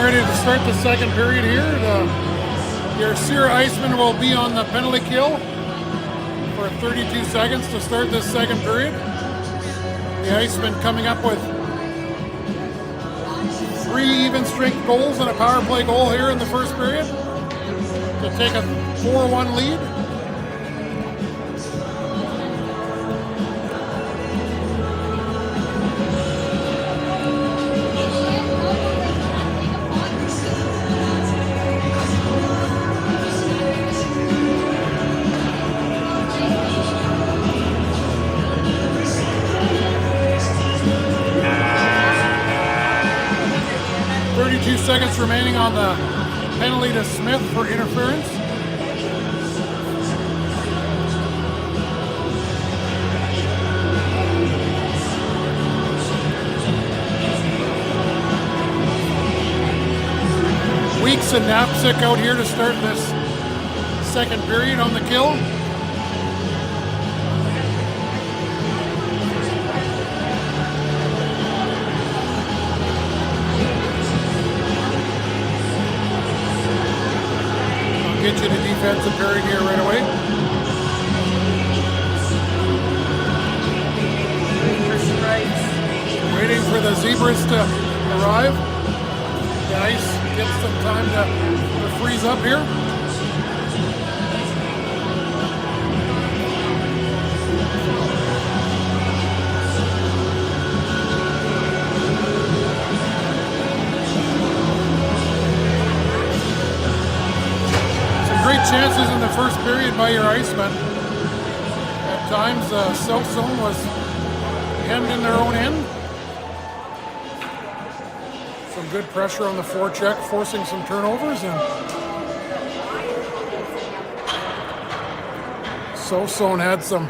ready to start the second period here. Your Sear Iceman will be on the penalty kill for 32 seconds to start this second period. The Iceman coming up with 3 even strength goals and a power play goal here in the first period to take a 4-1 lead. Seconds remaining on the penalty to Smith for interference. Weeks and Knapsack out here to start this second period on the kill. Get you to defensive period here right away. Waiting for the Zebras to arrive. The ice gets some time to freeze up here. Great chances in the first period by your Icemen. At times, South Zone was hemmed in their own end. Some good pressure on the forecheck, forcing some turnovers, and South Zone had some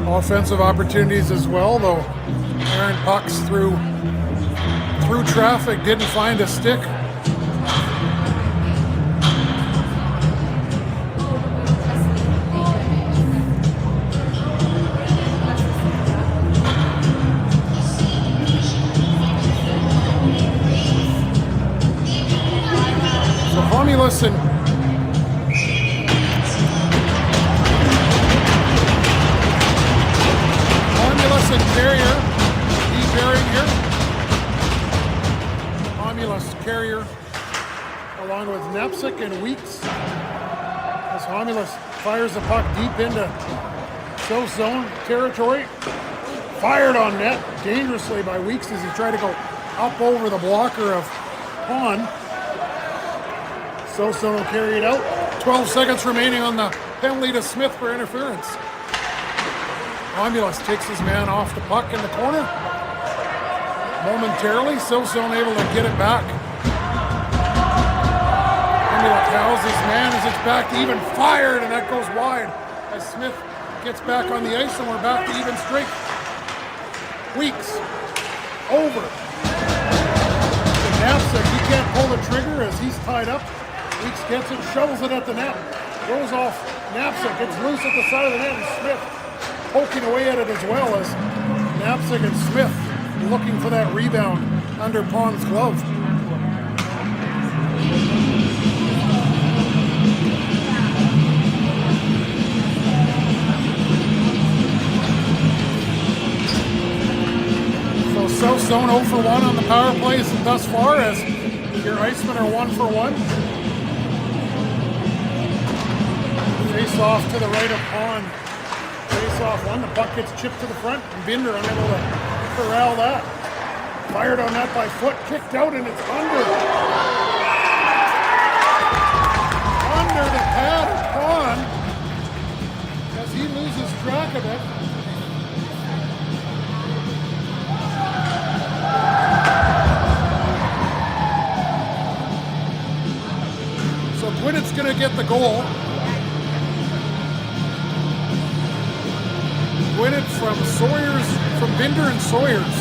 offensive opportunities as well, though Aaron pucks through traffic, didn't find a stick. Listen. Romulus and Carrier, bearing here. Romulus, Carrier, along with Knapsack and Weeks. As Romulus fires the puck deep into South Zone territory. Fired on net dangerously by Weeks as he tried to go up over the blocker of Hahn. South Zone will carry it out. 12 seconds remaining on the penalty to Smith for interference. Romulus takes his man off the puck in the corner. Momentarily, South Zone able to get it back. Romulus howls his man as it's back to even, fired, and that goes wide as Smith gets back on the ice, and we're back to even strength. Weeks over. The Knapsack, he can't pull the trigger as he's tied up. Weeks gets it, shovels it at the net, goes off Knapsack, gets loose at the side of the net, and Smith poking away at it as well as Knapsack and Smith looking for that rebound under Pawn's glove. So South Zone 0 for 1 on the power plays thus far as your Icemen are 1 for 1. Face off to the right of Pawn. Face off one. The puck gets chipped to the front, and Binder unable to corral that. Fired on that by Foot, kicked out, and it's under the pad of Pawn as he loses track of it. So Gwinnett's going to get the goal. Gwinnett from Sawyers, from Binder and Sawyers.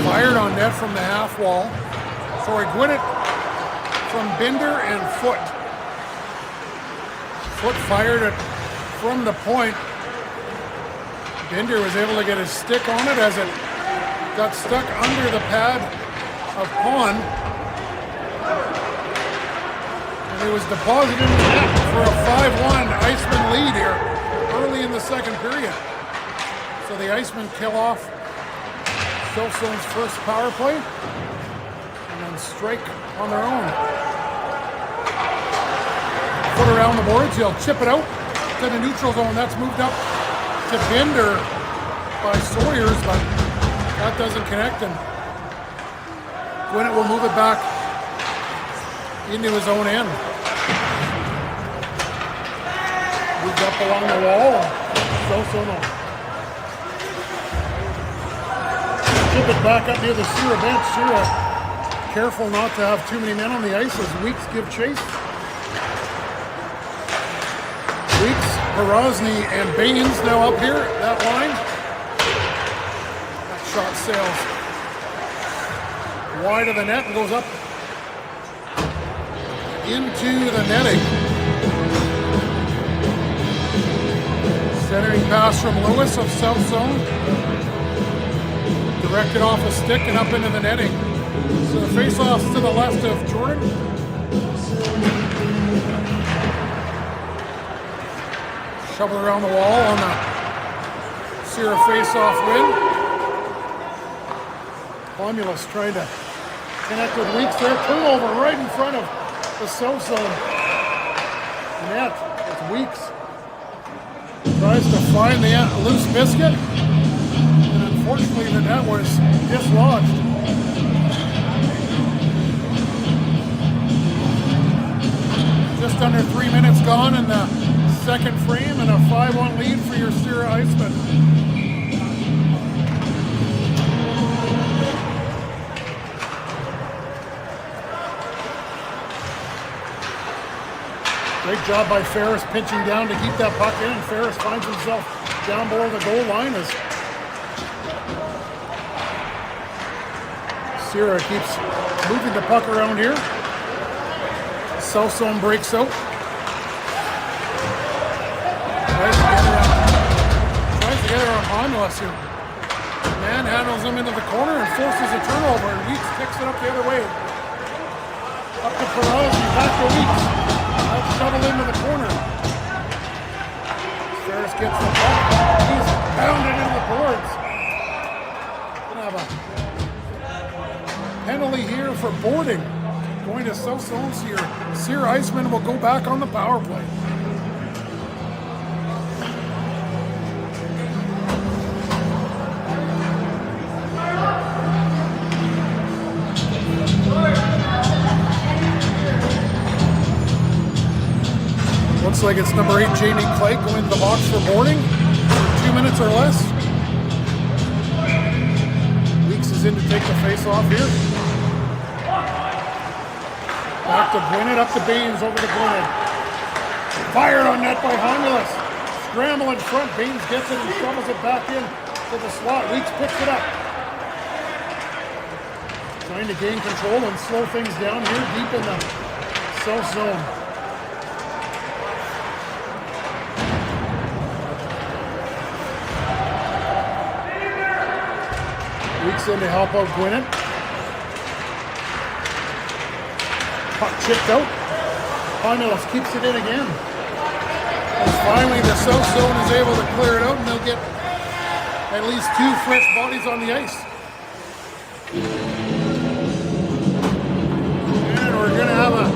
Fired on net from the half wall. Sorry, Gwinnett from Binder and Foot. Foot fired it from the point. Binder was able to get his stick on it as it got stuck under the pad of Pond. And it was deposited in the net for a 5-1 Iceman lead here early in the second period. So the Icemen kill off Silsone's first power play and then strike on their own. Foot around the boards, he'll chip it out to the neutral zone. That's moved up to Binder by Sawyers, but that doesn't connect, and Gwinnett will move it back into his own end. Moved up along the wall. Silsone will chip it back up near the Sierra bench. Sierra careful not to have too many men on the ice as Weeks give chase. Weeks, Porozny, and Baines now up here, that line. That shot sails wide of the net and goes up into the netting. Centering pass from Lewis of South Zone. Directed off a stick and up into the netting. So the face-off's to the left of Jordan. Shovel around the wall on the Sierra face-off win. Romulus trying to connect with Weeks there. Turnover right in front of the South Zone net with Weeks. Tries to find the loose biscuit. And unfortunately the net was dislodged. Just under 3 minutes gone in the second frame and a 5-1 lead for your Sierra Icemen. Great job by Ferris pinching down to keep that puck in. Ferris finds himself down below the goal line as Sierra keeps moving the puck around here. South Zone breaks out. Tries to get her on Romulus here. Man handles him into the corner and forces a turnover, and Weeks kicks it up the other way. Up to Porozny, back to Weeks. That's shoveled into the corner. Ferris gets the puck. He's pounded into the boards. Gonna have a penalty here for boarding. Going to South Zones here. Sierra Iceman will go back on the power play. Looks like it's number 8, Jamie Clegg, going into the box for boarding for 2 minutes or less. Weeks is in to take the face off here. Back to Gwinnett, up to Baines, over to Gwinnett. Fired on net by Romulus. Scramble in front, Baines gets it and shovels it back in to the slot. Weeks picks it up. Trying to gain control and slow things down here deep in the South Zone. Weeks in to help out Gwinnett. Puck chipped out. Romulus keeps it in again. And finally the South Zone is able to clear it out, and they'll get at least 2 fresh bodies on the ice. And we're going to have a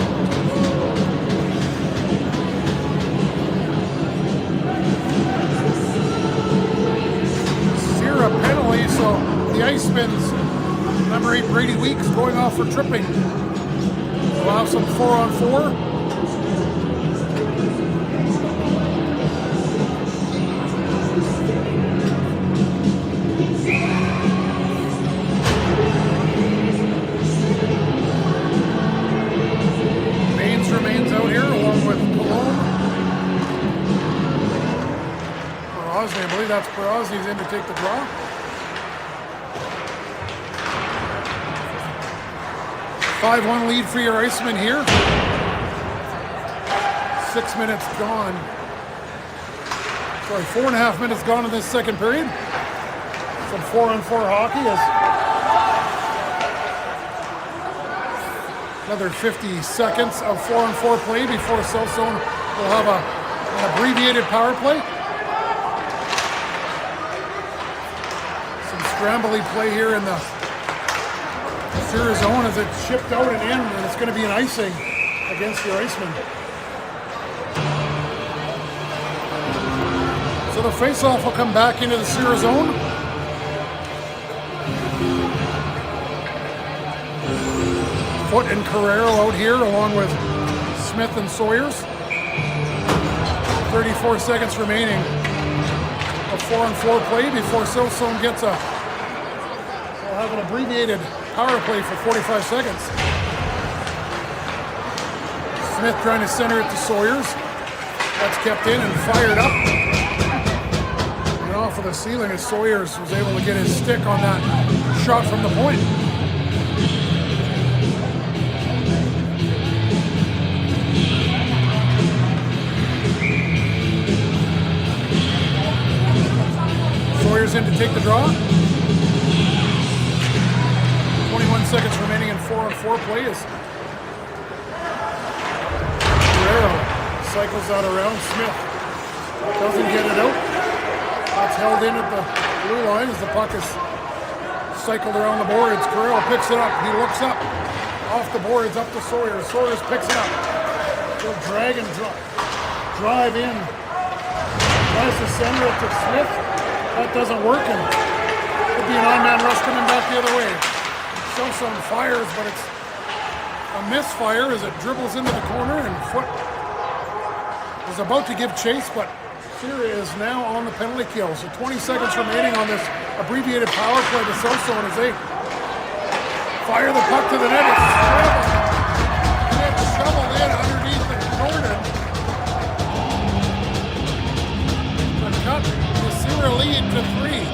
Sierra penalty, so the Icemen's number 8 Brady Weeks going off for tripping. We'll have some 4-on-4. Baines remains out here along with Cologne. Porozny, I believe that's Porozny's in to take the draw. 5-1 lead for your Icemen here. 6 minutes gone. Sorry, 4.5 minutes gone in this second period. Some 4-on-4 hockey as another 50 seconds of 4-on-4 play before South Zone will have an abbreviated power play. Some scrambly play here in the Series zone as it's shipped out and in, and it's going to be an icing against your Iceman. So the face-off will come back into the Series zone. Foot and Carrero out here along with Smith and Sawyers. 34 seconds remaining of 4-on-4 play before South Zone gets we'll have an abbreviated power play for 45 seconds. Smith trying to center it to Sawyers. That's kept in and fired up. And off of the ceiling as Sawyers was able to get his stick on that shot from the point. Sawyers in to take the draw. 21 seconds remaining in 4-on-4 play as Guerrero cycles that around. Smith doesn't get it out. That's held in at the blue line as the puck is cycled around the boards. Guerrero picks it up. He looks up off the boards up to Sawyers. Sawyers picks it up. He'll drag and drive in. Tries to send it to Smith. That doesn't work, and it'll be an on-man rush coming back the other way. South Zone fires, but it's a misfire as it dribbles into the corner, and Foot is about to give chase, but Syria is now on the penalty kill. So 20 seconds remaining on this abbreviated power play to South Zone as they fire the puck to the net. It's shoveled in underneath the Jordan. The cut the Syria lead to 3.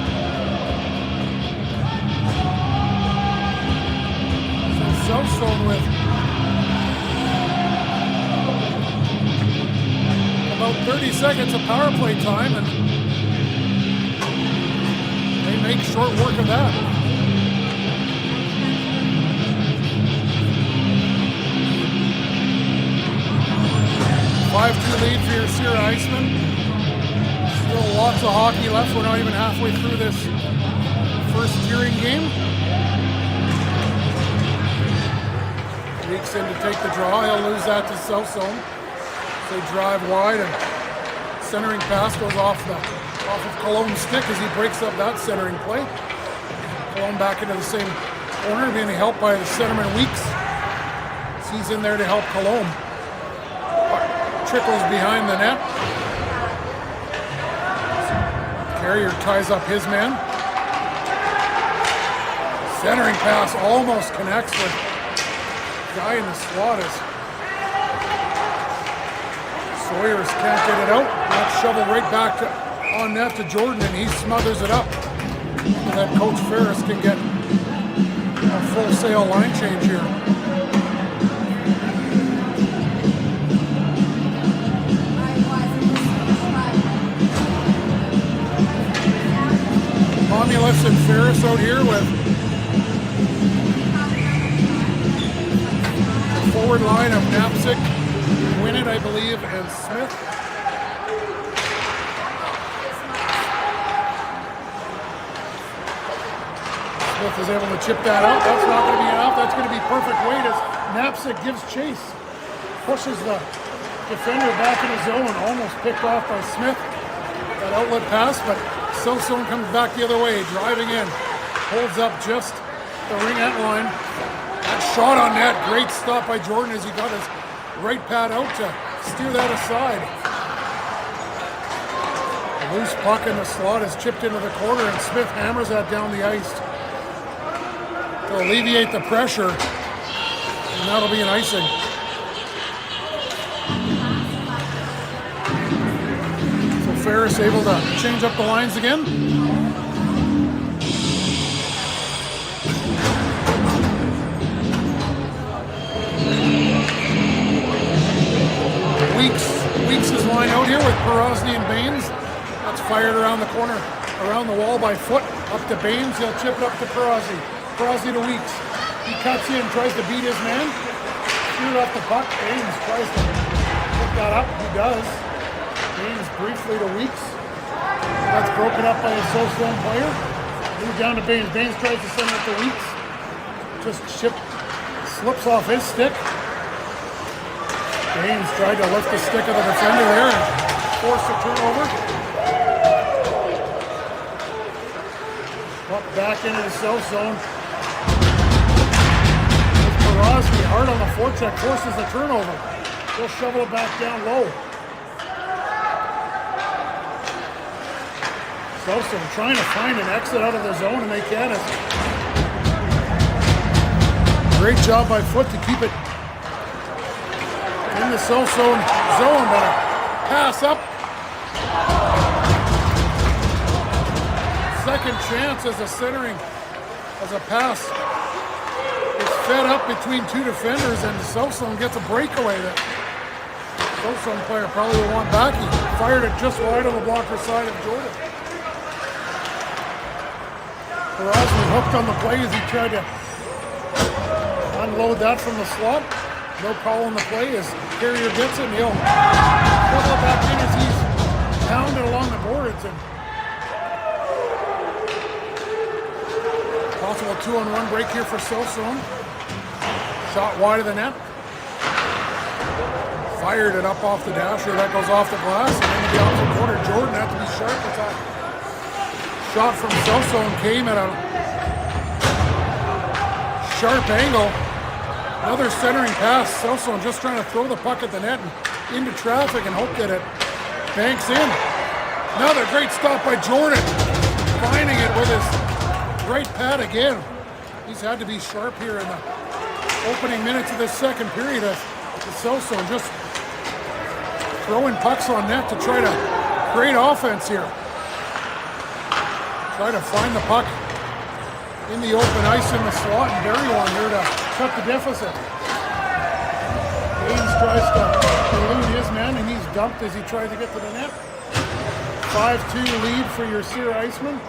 South Zone with about 30 seconds of power play time, and they make short work of that. (5-2) lead for your Sierra Icemen. Still lots of hockey left. We're not even halfway through this first tiering game. Weeks in to take the draw. He'll lose that to South Zone. They drive wide, and centering pass goes off of Cologne's stick as he breaks up that centering play. Cologne back into the same corner, being helped by the centerman Weeks. He's in there to help Cologne. Trickles behind the net. Carrier ties up his man. Centering pass almost connects with guy in the slot is Sawyers can't get it out. That's shoveled right back on net to Jordan, and he smothers it up. So that Coach Ferris can get a full sail line change here. Romulus and Ferris out here with forward line of Knapczyk, Winnett, I believe, and Smith. Smith is able to chip that out. That's not going to be enough. That's going to be perfect weight as Knapczyk gives chase. Pushes the defender back in his zone, almost picked off by Smith. That outlet pass, but South Zone comes back the other way, driving in. Holds up just the ringette line. That shot on net, great stop by Jordan as he got his right pad out to steer that aside. A loose puck in the slot is chipped into the corner, and Smith hammers that down the ice to alleviate the pressure, and that'll be an icing. So Ferris able to change up the lines again. Weeks is line out here with Porosny and Baines. That's fired around the corner, around the wall by Foot. Up to Baines, he'll chip it up to Perazzi. Perazzi to Weeks. He cuts in, tries to beat his man. Shoot off the puck. Baines tries to pick that up. He does. Baines briefly to Weeks. That's broken up by a SZ701 player. Move down to Baines. Baines tries to send it to Weeks. Just slips off his stick. Baines tried to lift the stick of the defender there and force a turnover. Up back into the south zone. Perazzi hard on the forecheck, forces the turnover. He'll shovel it back down low. Southstone trying to find an exit out of the zone, and they can't. Great job by Foot to keep it in the Southstone zone, but a pass up. Second chance as a centering, as a pass is fed up between two defenders, and Southstone gets a breakaway that Southstone player probably will want back. He fired it just wide on the blocker side of Jordan. Perazzi hooked on the play as he tried to unload that from the slot. No call on the play as Carrier gets it, and he'll shovel it back in as he's pounded along the boards. And possible 2-on-1 break here for Southstone. Shot wide of the net. Fired it up off the dasher. That goes off the glass and into the opposite corner. Jordan had to be sharp with that. Shot from Southstone came at a sharp angle. Another centering pass. Southstone just trying to throw the puck at the net and into traffic and hope that it banks in. Another great stop by Jordan. Finding it with his right pad again. He's had to be sharp here in the opening minutes of this second period. The Southstone just throwing pucks on net to try to create offense here. Try to find the puck in the open ice in the slot, and bury one here to cut the deficit. Baines tries to elude his man, and he's dumped as he tries to get to the net. 5-2 lead for your Sear Iceman.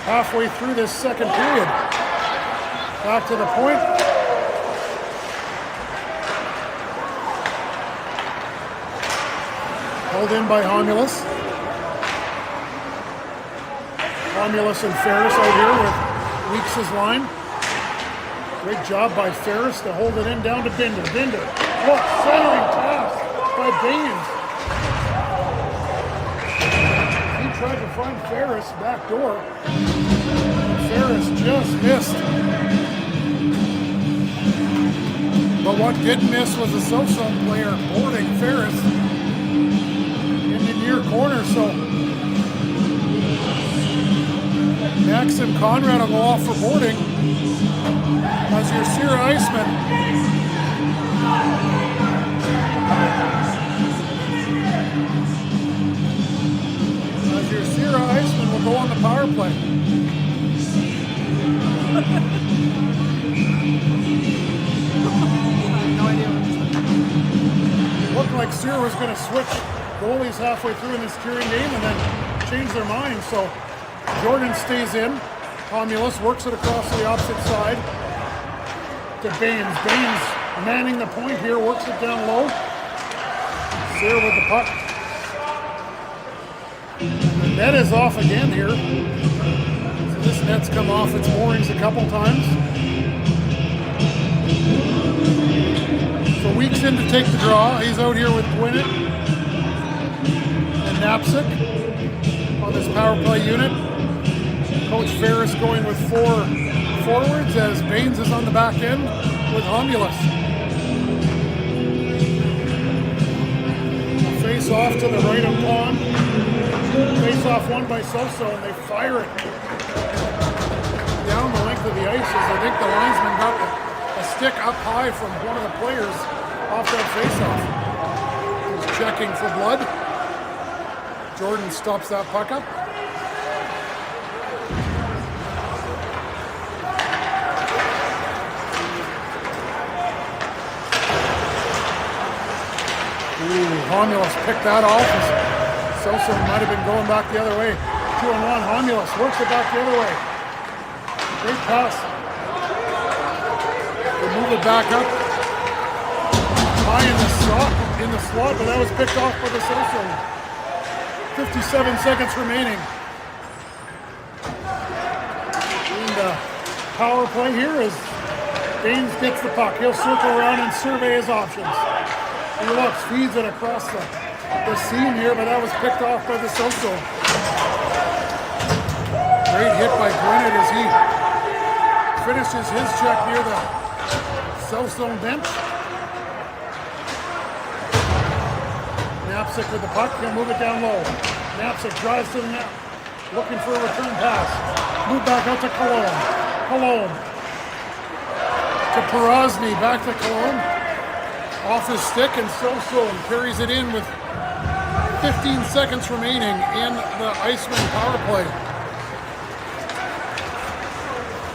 Halfway through this second period. Back to the point. Held in by Homulus. Homulus and Ferris out here with Weeks' line. Great job by Ferris to hold it in down to Binder. Binder. Look, centering pass by Baines. He tried to find Ferris back door. Ferris just missed. But what did miss was a Southstone player boarding Ferris in the near corner. So Max and Conrad will go off for boarding as your Sear Iceman. As your Sear Iceman will go on the power play. Looked like Sear was going to switch goalies halfway through in this curing game and then change their mind. So Jordan stays in. Homulus works it across to the opposite side to Baines. Baines manning the point here, works it down low. Sear with the puck. The net is off again here. So this net's come off its moorings a couple times. So Weeks in to take the draw. He's out here with Gwinnett and Knapsick on this power play unit. Coach Ferris going with 4 forwards as Baines is on the back end with Homulus. Face off to the right of pond. Face off won by Southstone. They fire it down the length of the ice as I think the linesman got a stick up high from one of the players off that face-off. He's checking for blood. Jordan stops that puck up. Homulus picked that off. Sosa might have been going back the other way. 2-on-1, Homulus works it back the other way. Great pass. They move it back up. High in the slot, but that was picked off by the Sosa. 57 seconds remaining. And power play here as Baines gets the puck. He'll circle around and survey his options. He looks, feeds it across the seam here, but that was picked off by the Sosa. Great hit by Gwinnett as he finishes his check near the South Zone bench. Knapczyk with the puck, he'll move it down low. Knapczyk drives to the net, looking for a return pass. Move back out to Cologne. Cologne to Porozny, back to Cologne. Off his stick, and Sosa carries it in with 15 seconds remaining in the Iceman power play.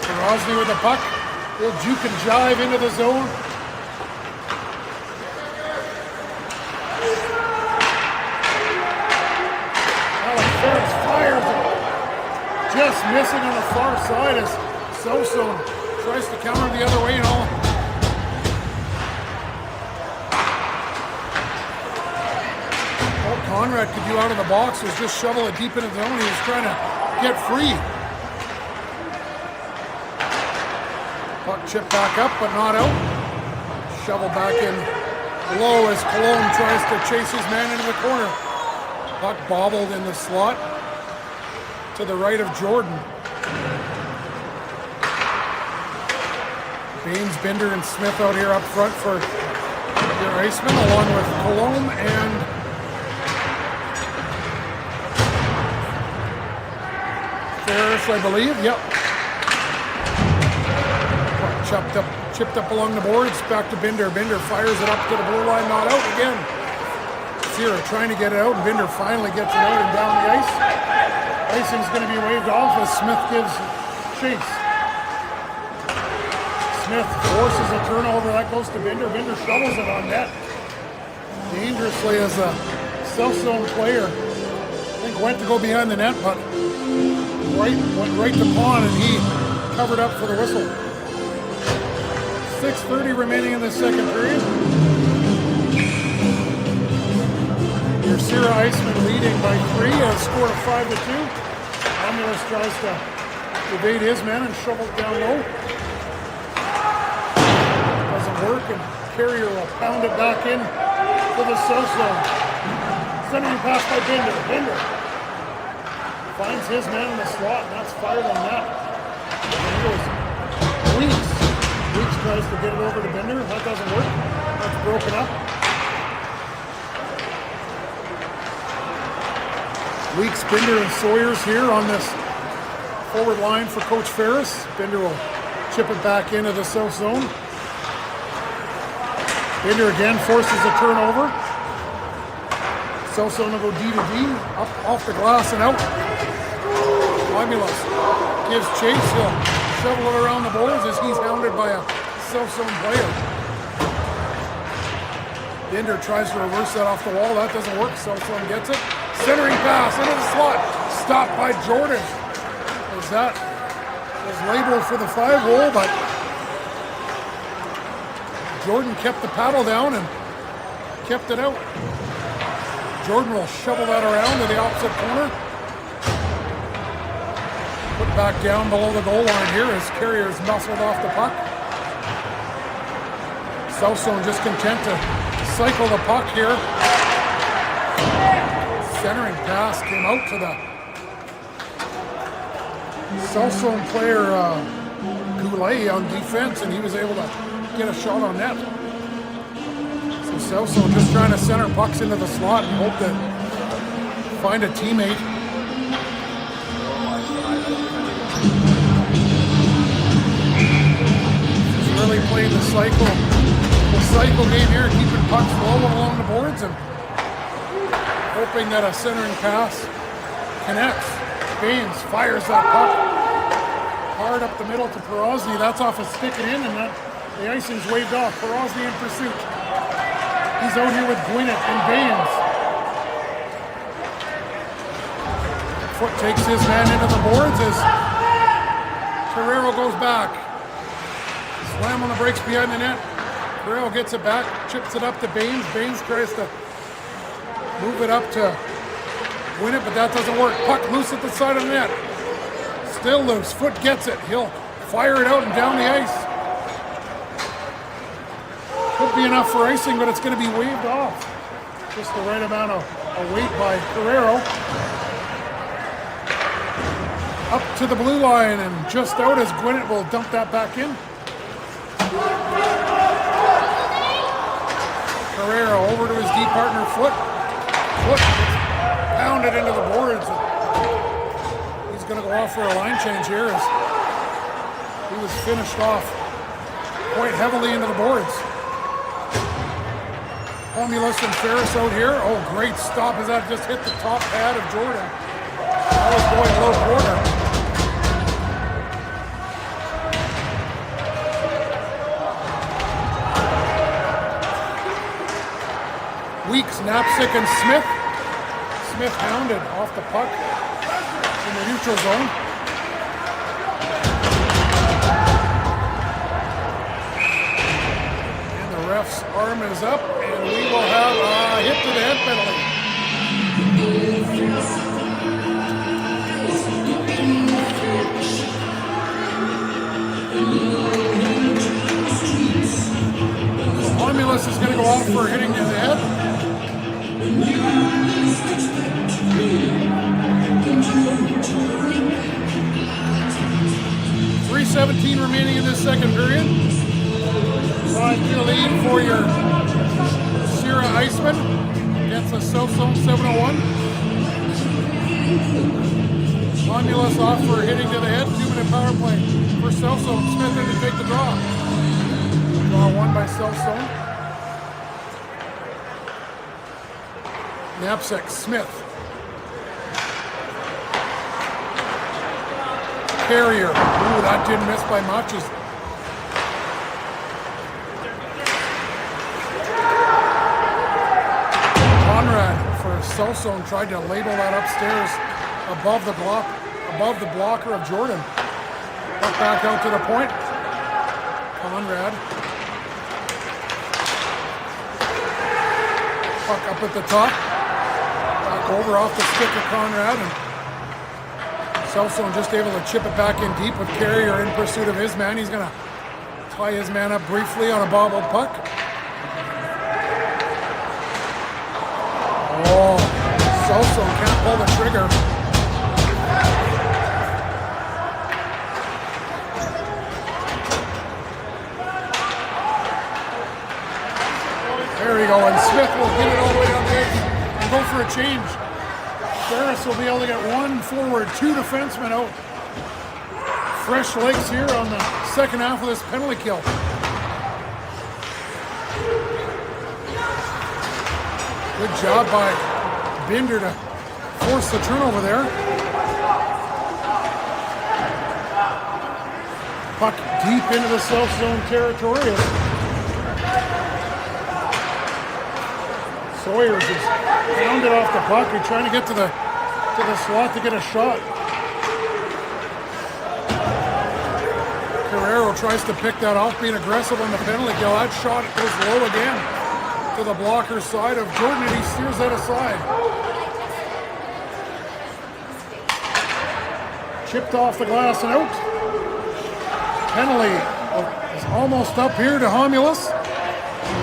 Porozny with the puck. Little juke and jive into the zone. Alex Ferris fires it. Just missing on the far side as Sosa tries to counter the other way and all. All Conrad could do out of the box was just shovel it deep into the zone. He was trying to get free. Puck chipped back up, but not out. Shovel back in low as Cologne tries to chase his man into the corner. Puck bobbled in the slot to the right of Jordan. Baines, Binder, and Smith out here up front for their Icemen, along with Cologne and Ferris, I believe. Yep. Chipped up along the boards, back to Binder. Binder fires it up to the blue line, not out again. Zero trying to get it out, and Binder finally gets it out and down the ice. Icing's going to be waved off as Smith gives chase. Smith forces a turnover, that goes to Binder. Binder shovels it on net. Dangerously as a South Zone player. I think went to go behind the net, but went right to Pond, and he covered up for the whistle. 6:30 remaining in the second period. Your Sierra Iceman leading by 3, has scored a 5-2. Homulus tries to evade his man and shovel it down low. Doesn't work, and Carrier will pound it back in to the South Zone. Centering pass by Binder. Binder finds his man in the slot, and that's fired on net. Weeks tries to get it over to Binder. That doesn't work. That's broken up. Weeks, Binder, and Sawyers here on this forward line for Coach Ferris. Binder will chip it back into the South Zone. Binder again forces a turnover. South Zone will go D to D, up off the glass and out. Homulus gives chase. He'll shovel it around the boards as he's hounded by a South Zone player. Binder tries to reverse that off the wall. That doesn't work. South Zone gets it. Centering pass into the slot. Stopped by Jordan. As that was labeled for the 5-hole, but Jordan kept the paddle down and kept it out. Jordan will shovel that around to the opposite corner. Put back down below the goal line here as Carrier's muscled off the puck. South Zone just content to cycle the puck here. Centering pass came out to the South Zone player Goulet on defense, and he was able to get a shot on net. So South Zone just trying to center pucks into the slot and hope that find a teammate. Just really playing the cycle game here, keeping pucks low along the boards and hoping that a centering pass connects. Baines fires that puck hard up the middle to Porozny. That's off a stick and in, and the icing's waved off. Porozny in pursuit. He's out here with Gwinnett and Baines. Foot takes his man into the boards as Carrero goes back. Slam on the brakes behind the net. Carrero gets it back, chips it up to Baines. Baines tries to move it up to win it, but that doesn't work. Puck loose at the side of the net. Still loose. Foot gets it. He'll fire it out and down the ice. Could be enough for icing, but it's going to be waved off. Just the right amount of weight by Carrero. Up to the blue line and just out as Gwinnett will dump that back in. Carrero over to his D partner Foot. Foot pounded into the boards. He's going to go off for a line change here as he was finished off quite heavily into the boards. Romulus and Ferris out here. Oh, great stop as that just hit the top pad of Jordan. That was going low quarter. Weeks, Knapsick, and Smith. Smith hounded off the puck in the neutral zone. And the ref's arm is up, and we will have a hit to the head penalty. Romulus is going to go off for hitting to the head. 3:17 remaining in this second period. 5-2 lead for your Sierra Iceman against the SZ701. Romulus off for hitting to the head. 2-minute power play for South Zone. Smith in to take the draw. Draw won by South Zone. Knapsack, Smith. Carrier. Ooh, that didn't miss by much. Conrad for South Zone tried to label that upstairs above the blocker of Jordan. Puck back out to the point. Conrad. Puck up at the top. Back over off the stick of Conrad, and South Zone just able to chip it back in deep with Carrier in pursuit of his man. He's going to tie his man up briefly on a bobbled puck. Oh, South Zone can't pull the trigger. There we go, and Smith will get it all the way down the ice and go for a change. Ferris will be able to get one forward, two defensemen out. Fresh legs here on the second half of this penalty kill. Good job by Binder to force the turnover there. Puck deep into the South Zone territory. Sawyers is pounded off the puck. He's trying to get to the slot to get a shot. Carrero tries to pick that off, being aggressive on the penalty kill. That shot goes low again to the blocker's side of Jordan, and he steers that aside. Chipped off the glass and out. Penalty is almost up here to Romulus.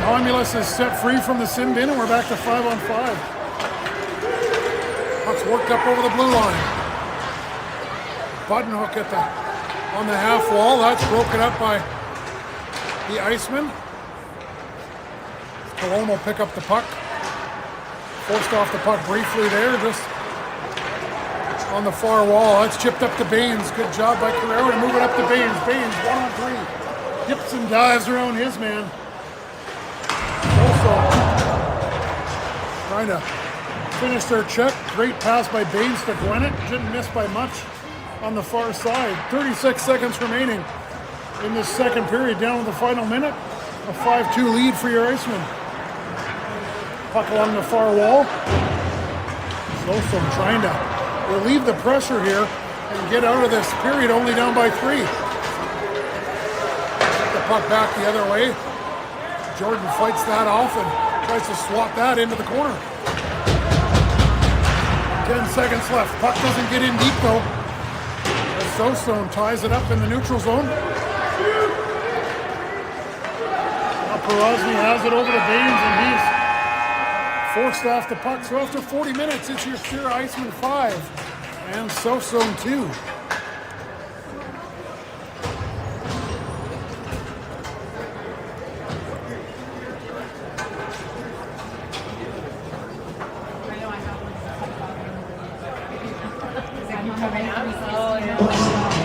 Romulus is set free from the sin bin, and we're back to 5-on-5. Puck's worked up over the blue line. Button hook on the half wall. That's broken up by the Iceman. Cologne will pick up the puck. Forced off the puck briefly there, just on the far wall. That's chipped up to Baines. Good job by Carrero to move it up to Baines. Baines 1-on-3. Dips and dives around his man. Also trying to finish their check. Great pass by Baines to Gwinnett. Didn't miss by much on the far side. 36 seconds remaining in this second period, down to the final minute. A 5-2 lead for your Iceman. Puck along the far wall. Sosom trying to relieve the pressure here and get out of this period only down by 3. Get the puck back the other way. Jordan fights that off and tries to swat that into the corner. 10 seconds left. Puck doesn't get in deep though. SZ701 ties it up in the neutral zone. Now Perozny has it over to Baines and he's forced off the puck. So after 40 minutes, it's your Sure Iceman 5 and SZ701 2. Oh, yeah.